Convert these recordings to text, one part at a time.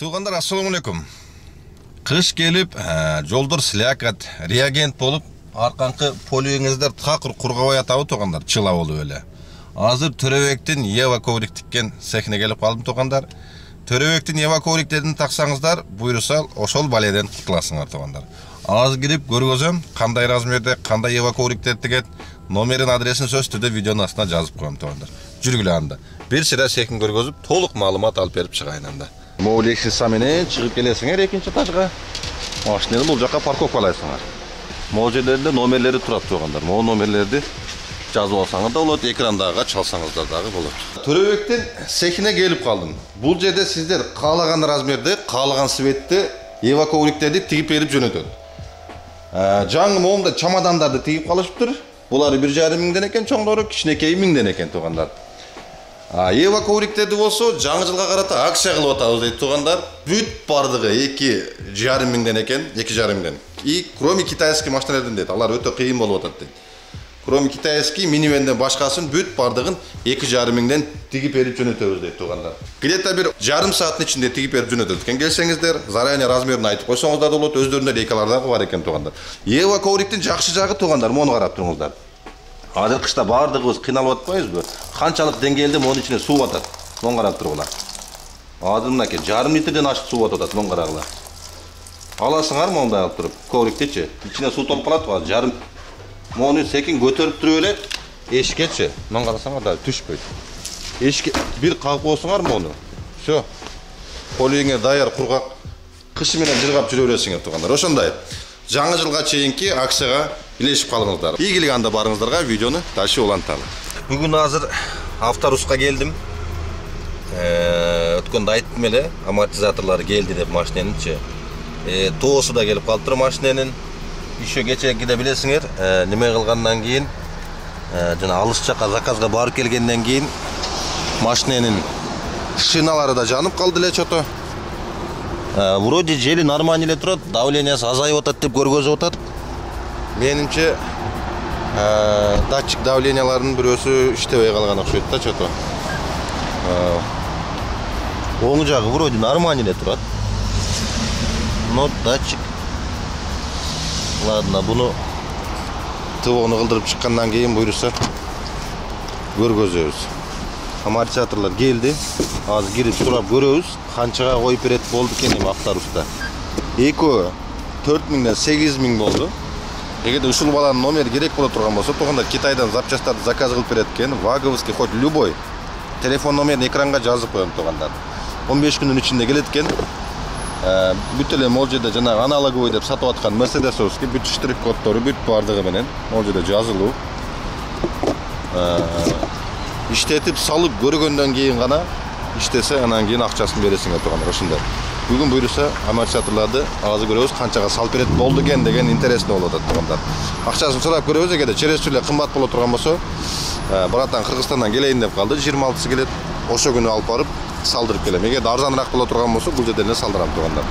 Туғандар, ассаламу алейкум. Қыш келіп, жолдар сілякат, реагент болып, арқанқы полиеңіздер тақыр құрғавай атауы туғандар, чыла олу өлі. Азыр Төребектен Ева коврик тіккен сәхіне келіп қалдым туғандар. Төребектен Ева ковриктерін тақсаңыздар, бұйырысал, ошол баледен құтыласыңар туғандар. Аз кіріп көргізім, қандай размерде, қандай Ева ковриктер тігет, номерін, адресін сөз түрде видеоның астына жазып қойым туғандар. Жүргілі анда. Bir sıra sekin görgözüp толық маалымат алып беріп шығайын анда. Могу лексиса менен чыгып келесиңер экинчи этажга. Машинаны бул жакка парковкалайсыңар. Могу жерлерде номерлери турат тугандар. Могу номерлерди жазып алсаңар да болот, экрандагы чалсаңыздар дагы болот. Төрөбектен сехине келип калдым. Бул жерде сиздер каалаган размерде, каалаган светте Ева ковриктерди тигип берип жөнөтөт. Жаңы моомда чамадандарды тигип калышыптыр. Булары 1,5 миңден экен, чоңдору кичинекей 1000ден экен тугандар. Ева ковриктерді болсо, жаңы жылға қарата акция қылып атабыз дейді туғандар. Бүт бардығы 2,5 миңден екен, 2,5 миңден. И кроме китайский машиналардан дейді, алар өтө қиын болып атат дейді. Кроме китайский минивенден башқасын бүт бардығын 2,5 миңден тигип берип жөнөтөбүз дейді туғандар. Где-то bir жарым сааттын ичинде тигип берип жөнөтөт экен. Келсеңиздер, заранее размерин айтып койсоңуздар да болот, өздөрүнүн рейкалардагы бар экен туғандар. Ева ковриктин жакшы жагы туғандар, мону карап туруңуздар. Азыр кышта бардыгыбыз кыйналып атпайбызбы? Канчалык деңгээлде монун ичине суу атат. Мон карап тургула. Азыр мынакей 1,5 литрден ашык суу атат, мон карагыла. Аласыңар мондай алып туруп, ковриктечи. Ичине суу толуп калат, 1,5. Мону секин көтөрүп туруп эле, эшикечи. Мон карасаңар да түшпөйт. Эшикке бир кагып койсоңар мону. Всё. Полиңе даяр кургак. Кышы менен жыргап жүрө бересиңер тугандар. Ошондой. Жаңы жылга чейинки акцияга билешип калыңыздар. Ийгилик анда барыңыздарга видеону ташып уланталы. Бүгүн азыр авторуска келдим. Өткөндө айттым эле, амортизаторлор келди деп машиненинчи. Тоосу да келип калыптыр машиненин. Еще кечеде билесиңер, неме кылгандан кийин, жана алыс жакка заказга барып келгенден кийин машиненин шиналары да жанып калды эле чото. Вроде жели нормально эле турат, давлениясы азайып атат деп көргөзүп атат. Менимче датчик давленияларынын бирөөсү иштебей калган окшойт да чото. Оң жагы вроде нормально эле турат. Но датчик. Ладно, буну ТОну кылдырып чыккандан кийин буйруса көргөзөбүз. Амортизаторлор келди. Азыр кирип сурап көрөбүз. Канчага коюп берет болду экен эми авторуста. Экөө 4 миңден 8 миң болду. Эгерде ушул баланын номери керек боло турган болсо, туганда Китайдан запчасттарды заказ кылып берет экен. Ваговский хоть любой телефон номерин экранга жазып коем тугандар. 15 күнүн ичинде келет экен. Бүт эле могул жерде жанагы аналоговый деп сатып аткан Mercedes-овский бүт штрих коддору бүт бардыгы менен могул жерде жазылуу. Иштетип салып көргөндөн кийин гана иштесе, анан кийин акчасын бересиңер тугандар. Ошондой. Бүгүн буйруса амортизаторларды азыр көрөбүз, канчага салып берет болду экен деген интересно болот тугандар. Акчасын сурап көрөбүз, эгерде через эле кымбат боло турган болсо, братан Кыргызстандан келейин деп калды, 26-сы келет. Ошо күнү алып барып салдырып келем. Эгерде арзаныраак боло турган болсо, бул жерден эле салдырам тугандар.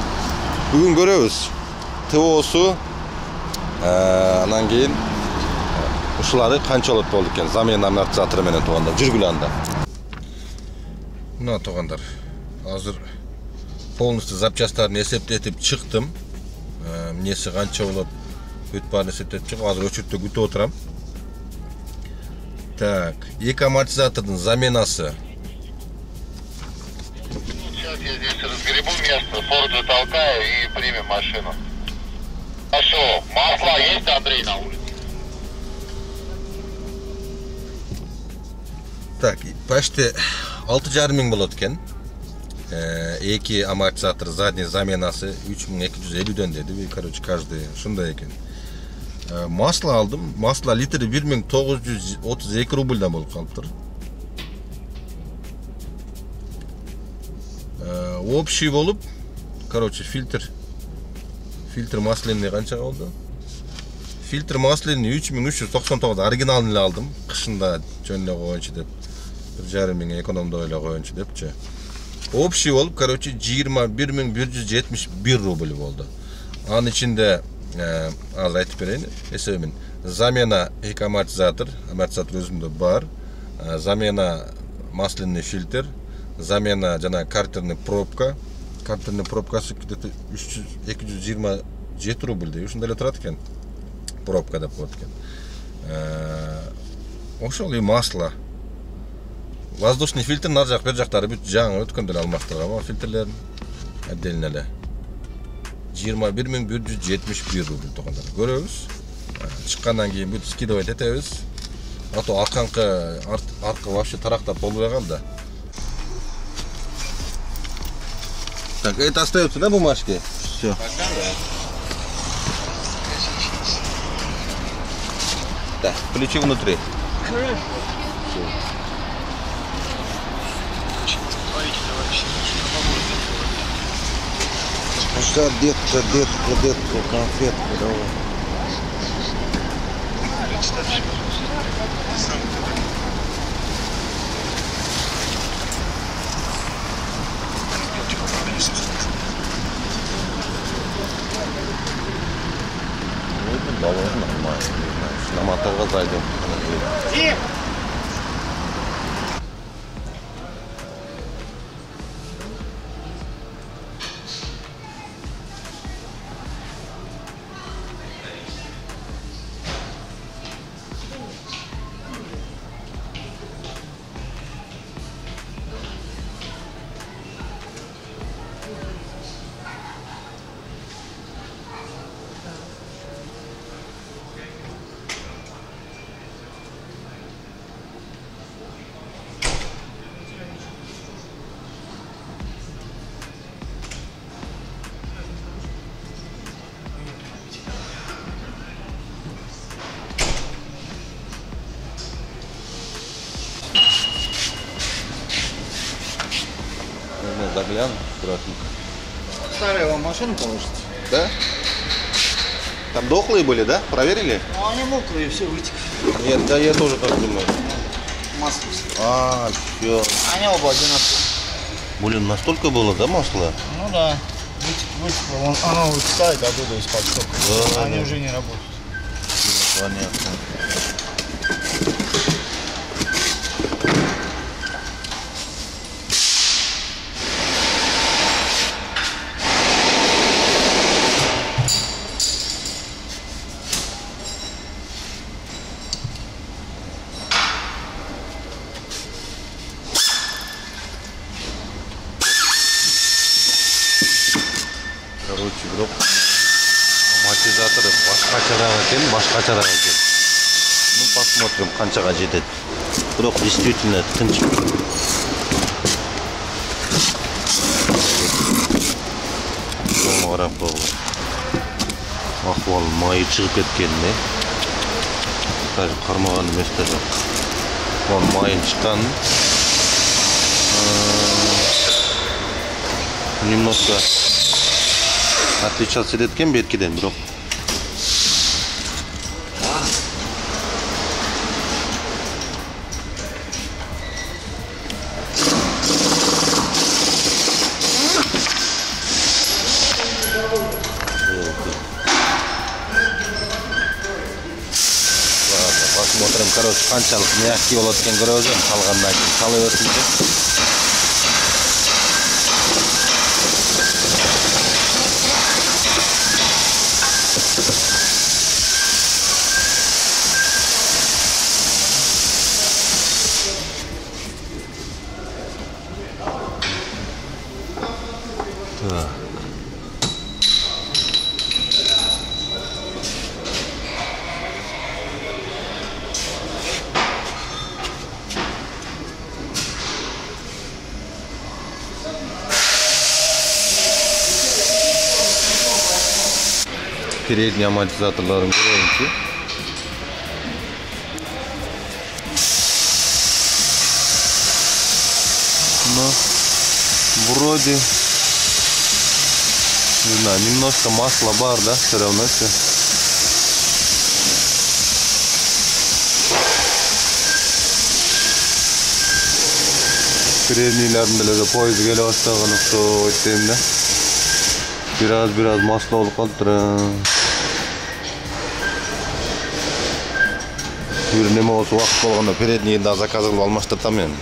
Бүгүн көрөбүз. ТОсу анан кийин ушулары канча болот экен, замена амортизатору менен тугандар. Жүргүлө анда. Мына тугандар. Азыр полностью запчасттарын эсептетип чыктым. Эмнеси канча болот? Бүт баарын эсептетип чыгып, азыр өчүртүп күтүп отурам. Так, эки амортизатордун заменасы. Сейчас я здесь разгребу место, Форд затолкаю и примем машину. Хорошо, масло есть, Андрей, на улице? Так, почти 6,5 миң болот экен. Эки амортизатор задний заменасы 3250ден деди. Короче, каждый шундай экен. Масло алдым. Масло литри 1932 рубльдан болуп калыптыр. Общий болуп, короче, фильтр масляный канча болду? Фильтр масляный 3399 оригиналын эле алдым. Кышында жөн эле коюнчу деп. 1,5 миң экономдой эле коюнчу депчи. Общий болуп, короче, 21171 рубль болду. Анын ичинде азыр айтып берейин, эсебин. Замена эки амортизатор өзүндө бар. Замена масляный фильтр, замена жана картерный пробка, контейнер пробкасы где-то 227 рубльдей. Ушундай эле турат экен. Пробка деп коет экен. Ошол и масло. Воздушный фильтр нар жак бер жактары бүт жаңы өткөндөн алмаштырган. Фильтрлерин отдельно эле 21171 рубль токондар. Көрөбүз. Чыккандан кийин бүт скидывать этебиз. А то аркы вообще тарактап болуп калган да. Так, это остается, да, бумажки? Все. Да, ключи внутри. Детка, конфетка, давай. Нормально. На мотора зайдем. Загляну, аккуратно. Старые вам машину положите? Да? Там дохлые были, да? Проверили? Ну, они мокрые, все вытекли. Нет, да я тоже так думаю. Масло. Все. Они оба одинаковые. Блин, настолько было, да, масло? Ну да. Вытекло. Оно вытекает оттуда из-под сока. Да, они да. уже не работают. Понятно. Короче, бирок амортизаторы башкачараак экен. Ну, посмотрим, канчага жетет. Бирок действительно тынч. Карап койгула. Акыбал майы чыгып кеткен, даже кармаган эмес да жок. Вон майын чыккан. Немножко отличался эткен беткиден, бирок. Посмотрим, короче, канчалык мягкий болот экен көрөбүз, салгандан кийин салып өтүнчү. Так. Передний амортизаторларын көрөйүнчү. Но вроде не знаю, немножко масла бар, да, все равно все. Переднийлерин деле поезд келе баштаган окшойт дейм да. Biraz масло болуп калыптыр. Бир неме болсо убакыт болгондо переднийди да заказ кылып алмаштыртам мен.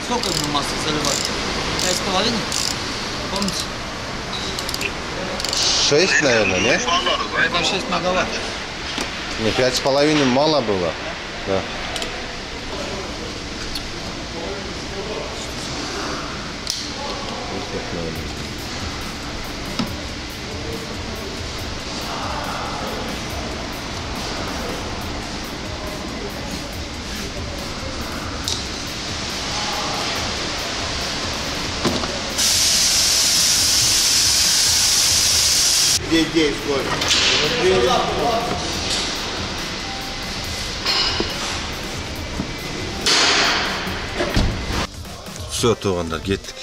Сколько масла заливать? 5,5? Помните? 6, наверное, не? Это 6 мегаватт. Не, 5,5 мало было. Да. Здесь сколько? Все, туғандар, кеттік.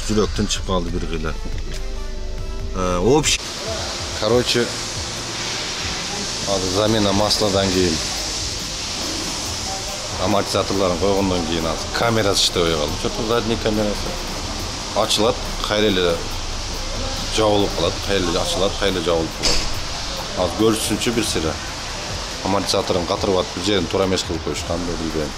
Жүрек тыншып қалды бір қилы. Общий. Короче, замена масладан кейін, амортизаторларын қойғандан кейін камерасы іштебей қалды. Что-то задний камерасы. Açılады, қайрелі жауылып қалады, қайрелі açılады, қайрелі жауылып қалады. Az görüşsünçü bir sıra. Amortizatorun қатырып атып, бір жерін тура емес қылып қойышқан, білбеймін.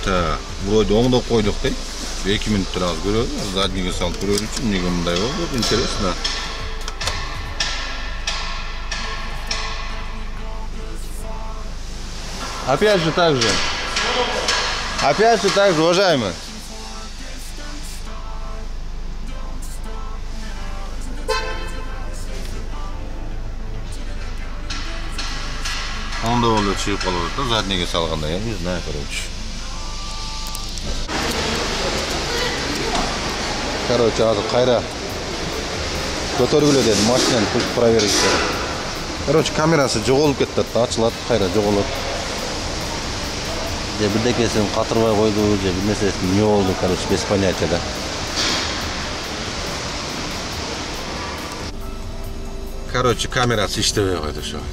Так, вроде оңда қойдық дей. 2 минуттан аз көреді, заднийге салып көреді үшін неге мұндай болды, интересно. Опять же так же. Опять же так же, уважаемый. Onda oluyor çiğ kalıyor da zadniyge salganda ya, не знаю, Короче, азыр қайра көтөргүлө дедим, машинаны пусть проверить. Короче, камерасы жоголуп кетти, ачылат, қайра жоголот. Же бирдекесин катырбай койду, же бир нерсесин эмне болду, короче, без понятия да. Короче, камерасы иштебей койду şu an.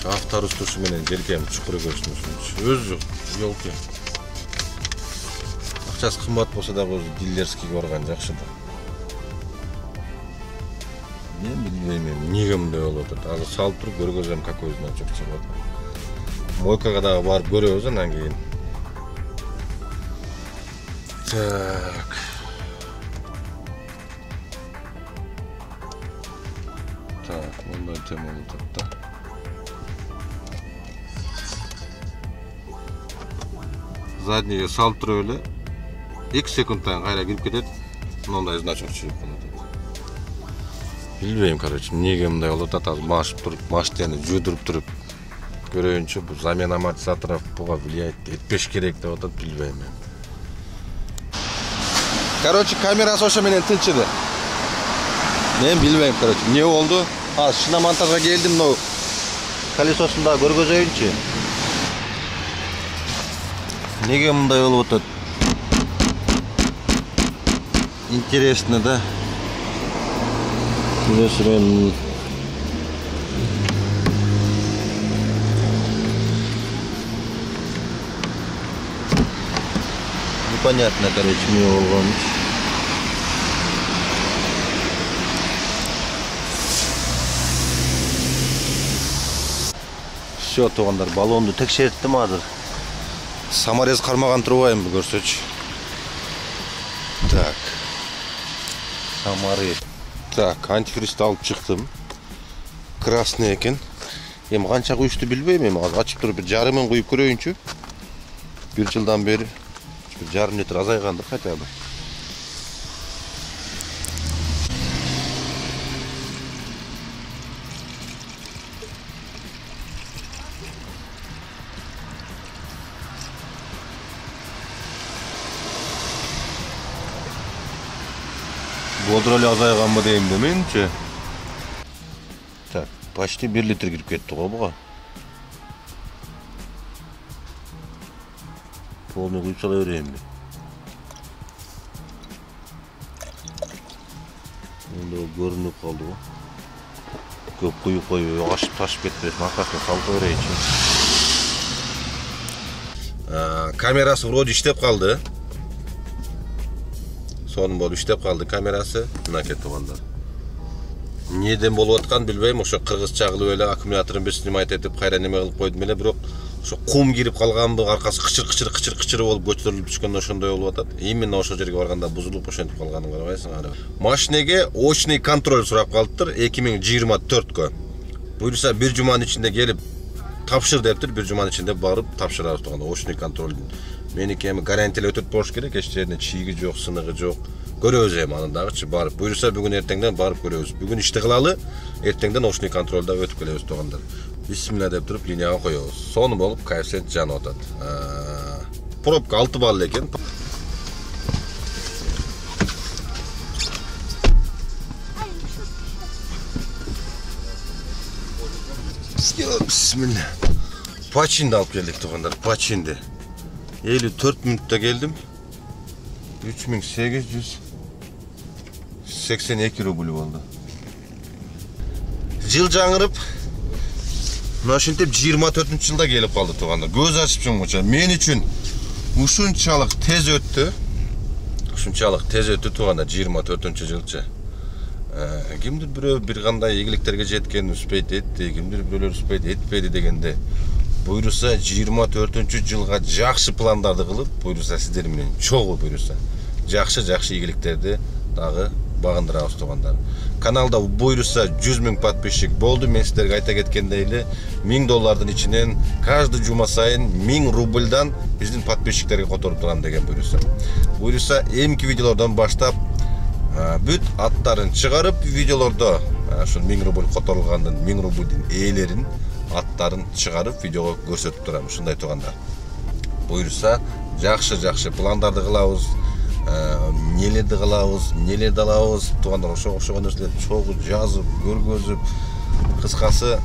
Авторус тушу менен желкем чукур көрсүнүш. Өзү жолки. Акчасы кымбат болсо да өзү дилерскийге барган жакшы да. Мен билбейм, эмнеге мындай болуп атат. Азыр салып туруп көргөзөм, какой значок чыгат. Мойкага дагы барып көрөбүз андан кийин. Так. Так, мындай тема болуп атат да. Заднийге салып туруп эле 2 секундтан кайра кирип кетет. Мындай значок чыгып калат. Билбейм, короче, эмнеге мындай болуп атат. Азыр машып туруп, машинаны жуудуруп туруп көрөйүнчү, бул замена амортизаторов буга влияет этпеш керек деп атат, билбейм мен. Короче, камерасы ошо менен тынчыды. Мен билбейм, короче, эмне болду? Шиномонтажга келдим, мына колесосун да көргөзөйүнчү. Неге мындай болуп атат? Интересно, да? Мен непонятно, короче, мне болгон. Все, тугандар, баллонду текшерттим азыр. Саморез кармаган турбайм, көрсөчү. Так. Саморез. Так, антифриз алып чыктым. Красный экен. Эми канча куюшту билбейм, эми азыр ачып туруп бир жарымын куюп көрөйүнчү. 1 жылдан бери 1,5 литр азайганды хотя бы. Бодроли азайганбы дейм да менчи. Так, почти 1 литр кирип кетти го буга. Полный куюп сала берейинби. Эми көрүнүп калды го. Көп куюп коюп, ашып ташып кетпесин, аркасына салып берейинчи. Камерасы вроде иштеп калды. Sonun bolup işlep kaldı kamerası. Mınaket tuğanlar. Neden bolup atkan bilbeyim. Oşo kırgız çağılı öyle akkumulyatorun besini mayt etip kayra neme kılıp koydum ele. Biroq oşo kum girip kalgan bu arkası kıçır olup götürülüp düşkende oşondoy olup atat. Именно ошол жерге барганда бузулуп ошентип калганын карабайсың ары. Машинеге очный контроль сурап калыптыр 2024-кө. Буюрса bir жуманын ичинде келип тапшыр дептир, bir жуманын ичинде барып тапшырабыз турганда очный контролдун. Меники эми гарантиялы өтөп болуш керек, эч жерине чийги жок, сыныгы жок. Көрөбүз эми анындагычы барып. Буюрса бүгүн эртеңден барып көрөбүз. Бүгүн ишти кылалы, эртеңден очный контролда өтүп келебиз тургандар. Бисмилла деп туруп линияга коебуз. Сону болуп коэффициент жанып атат. Пробка 6 балл экен. Bismillah. Paçindi alıp geldik tuğanlar. Paçindi. 54 minutta geldim. 3882 rubl oldu. Jıl жаңырып, ушинтип 24-жылда келип калды туғандар. Көз ачып чоңча. Мен үчүн ушунчалык тез өттү. Ушунчалык тез өттү туғандар 24-жылчы. Кимдир бирөө бир кандай ийгиликтерге жеткен успейт этти, кимдир бирөөлөр успейт этпеди дегенде буйруса 24-жылга жакшы пландарды кылып, буйруса сиздер менен чогуу буйруса жакшы ийгиликтерди дагы багындырабыз тугандар. Каналда буйруса 100 000 подписчик болду. Мен сиздерге айта кеткендей эле $1000 ичинен каждый жума сайын 1000 рубльдан биздин подписчиктерге которуп турам деген буйруса. Буйруса эмки видеолордон баштап бүт аттарын чыгарып видеолордо ошол 1000 рубль которулгандын 1000 рубльдин ээлерин аттарын чыгарып видеого көрсөтүп турам. Ушундай тугандар. Буйруса жакшы пландарды кылабыз, нелерди кылабыз, нелерди алабыз тугандар. Ошого нерселерди чогуу жазып, көргөзүп, кыскасы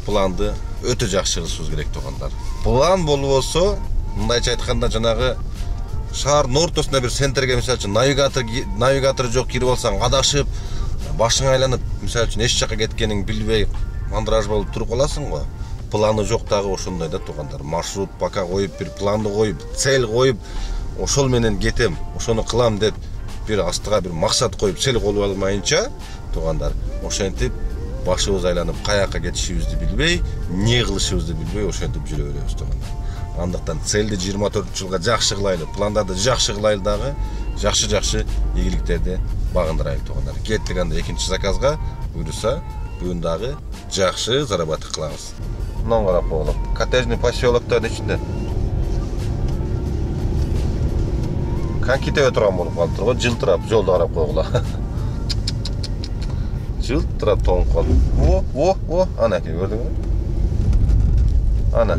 планды өтө жакшы кылышыбыз керек тугандар. План болбосо, мындайча айтканда жанагы шаардын ортосуна бир центрге мисалы үчүн навигатор жок кирип алсаң, адашып, башың айланып, мисалы үчүн эч жакка кеткениңди билбей мандраж болуп туруп каласың го. Планы жок дагы ошондой да тугандар. Маршрут пока коюп, бир планды коюп, цель коюп, ошол менен кетем, ошону кылам деп бир астыга бир максат коюп, цель колуп алмайынча тугандар, ошентип башыбыз айланып, каяка кетишибизди билбей, эмне кылышыбызды билбей ошентип жүрө беребиз тугандар. Андыктан цельди 24-жылга жакшы кылайлы, пландарды жакшы кылайлы дагы, жакшы ийгиликтерди багындырайлы тугандар. Кеттик анда экинчи заказга, буйруса бүгүн дагы жакшы зарабатык кылабыз. Мындан карап коелуп, коттеджный поселоктордун ичинде коньки тебе турган болуп калыптыр го, жылтырап жолду карап койгула. Жылтырап тоңуп калды. О, анакей көрдүңбү? Ана.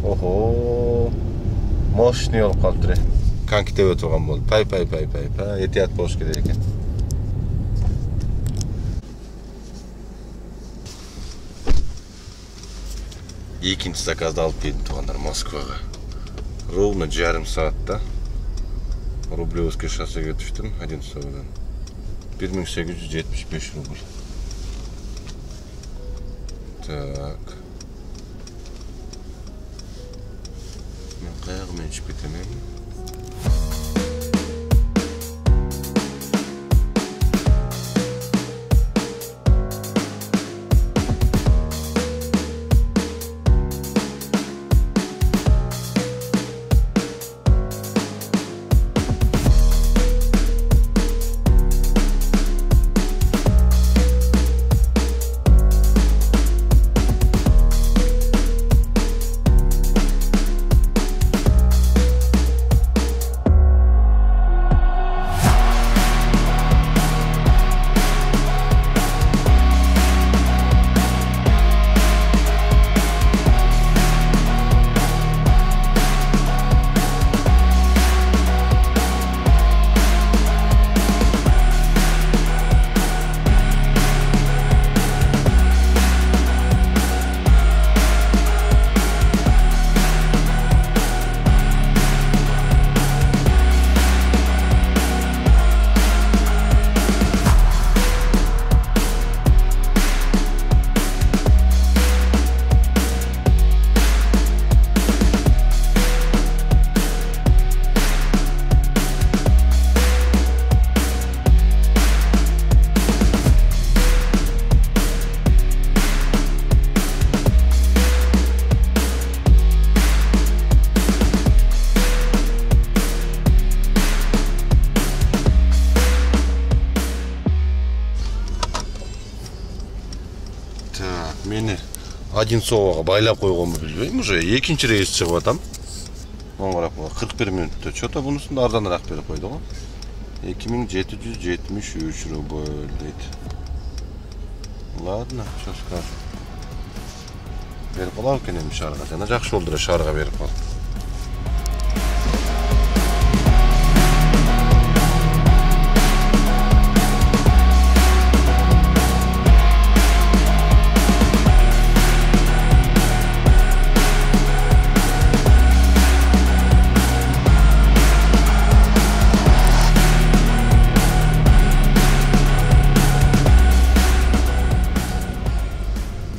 Охо. Мощный болуп калыптыр. Коньки тебе турган болду. Пай, этият болуш керек экен. Экинчи заказды алып келдим тугандар Москвага. Ровно жарым саатта Рублевский шоссеге түштүм, 11-дан. 1875 рубль. Так. Мен каягымен ичип кетем эми. Одинцовага байлап койгонбу билбейм, уже экинчи рейс чыгып атам. Оңгоrak 41 мүнөттө. Чото бунусунда арзаныраак берип койду го. 2773 рубль дейт. Ладно, что скажу. Берип калам экен эми шаарга. Жана жакшы болду эле шаарга берип кал.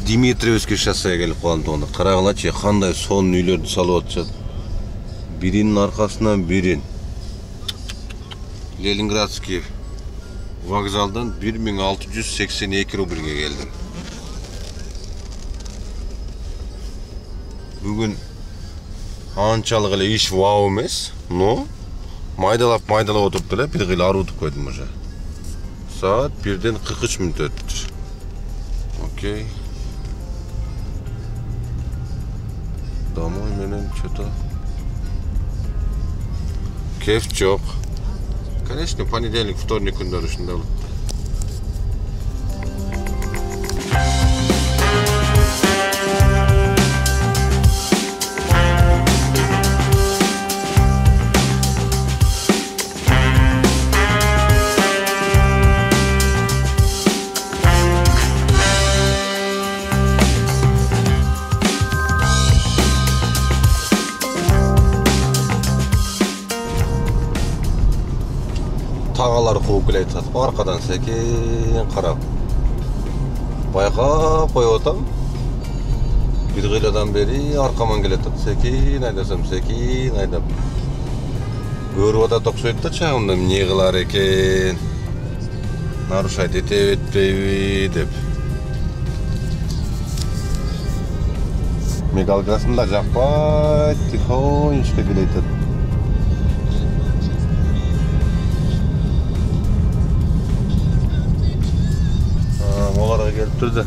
Димитриевский шоссеге келип калган туганда карагылачы кандай сонун үйлөрдү салып атышат. Биринин аркасынан бирин. Ленинградский вокзалдан 1682 рубльге келдим. Бүгүн анчалык эле иш вау эмес, но майдалап отуруп эле бир кыйла арутуп койдум уже. Саат 1-ден 43 мүнөт өттү. Окей. Домой менен что-то кеф жок. Конечно, понедельник, вторник күндөрү ушундай болот. Тағалар қуып келеді жатып, арқадан секен қарап. Байқап қойып отам. Bir қиладан бері арқаман келеді жатып, секен айдасам, секен айдап. Көріп ата тоқсайды да чағымдан не қылар екен. Нарушать ете етпейбі деп. Мигалкасын да жақпай, тихонечко келеді жатып. Оларға келіп тұрды.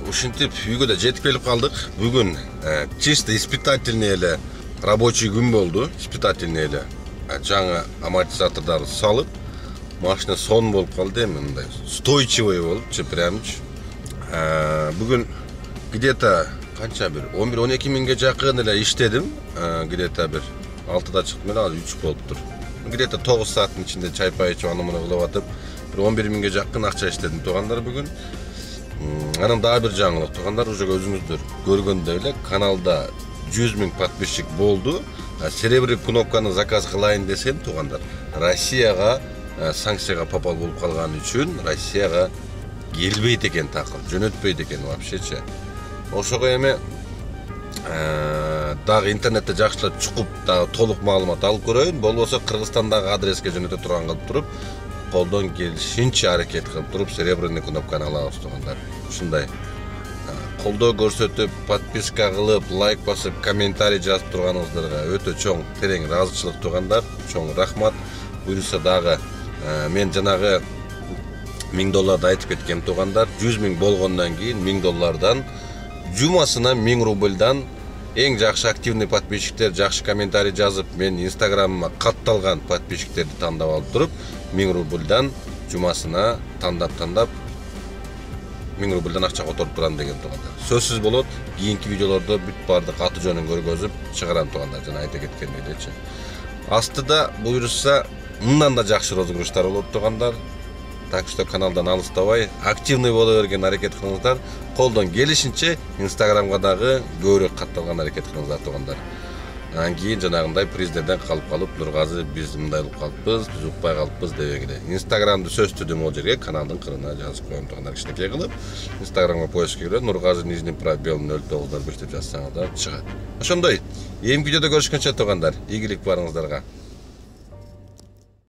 Ушинтип үйгө да жетип келип калдык. Бүгүн чисто испытательный эле рабочий күн болду. Испытательный эле жаңы амортизатордарды салып, машина сон болуп калды эми мындай. Стойчивый болупчу прямчы. Бүгүн где-то канча бир 11-12 миңге жакын эле иштедим. Где-то бир 6-да чыктым эле, азыр 3 болуптур. Где-то 9 сааттын ичинде чай пай ичип аны муну кылып атып, бир 11 миңге жакын акча иштедим туугандар бүгүн. Анан дагы бир жаңылык туугандар, уже өзүңүздөр көргөндөй эле каналда 100 миң подписчик болду. Серебряный кнопканы заказ кылайын десем туугандар, Россияга санкцияга попал болуп калган үчүн Россияга келбейт экен такыр, жөнөтпөйт экен вообще-че. Ошого эми дагы интернетте жакшылап чукуп дагы толук маалымат алып көрөйүн. Болбосо Кыргызстандагы адреске жөнөтө турган кылып туруп, колдон келишинче аракет кылып туруп серебряный кнопканы алабыз туугандар. Ушундай колдоо көрсөтүп, подписка кылып, лайк басып, комментарий жазып турганыңыздарга өтө чоң терең ыраазычылык туугандар. Чоң рахмат. Буюрса дагы мен жанагы $1000 айтып кеткен туугандар. 100 миң болгондон кийин $1000 жумасына 1000 рубльдан эң жакшы активный подписчиктер жакшы комментарий жазып, мен инстаграмыма катталган подписчиктерди тандап алып туруп, 1000 рубльдан жумасына тандап 1000 рубльдан акча которуп турам деген туугандар. Сөзсүз болот, кийинки видеолордо бүт бардык аты жөнүн көргөзүп чыгарам туугандар, жана айта кеткендейчи. Астыда буюрса мындан да жакшы розыгрыштар болот туугандар. Так что каналдан алыстабай, активный боло берген аракет кылыңыздар. Колдон келишинче инстаграмга дагы көбүрөөк катталган аракет кылыңыздар туугандар. Анан кийин жанагындай приздерден калып, Нургазы биз мындай болуп калыппыз, биз укпай калыппыз дегенде. Инстаграмды сөз түрдө могу жерге каналдын кырына жазып коем туугандар, кичинекей кылып. Инстаграмга поиск кирип, Нургазы нижний пробел 09 деп жазсаңыздар чыгат. Ошондой. Эми видеодо көрүшкөнчө туугандар, ийгилик барыңыздарга.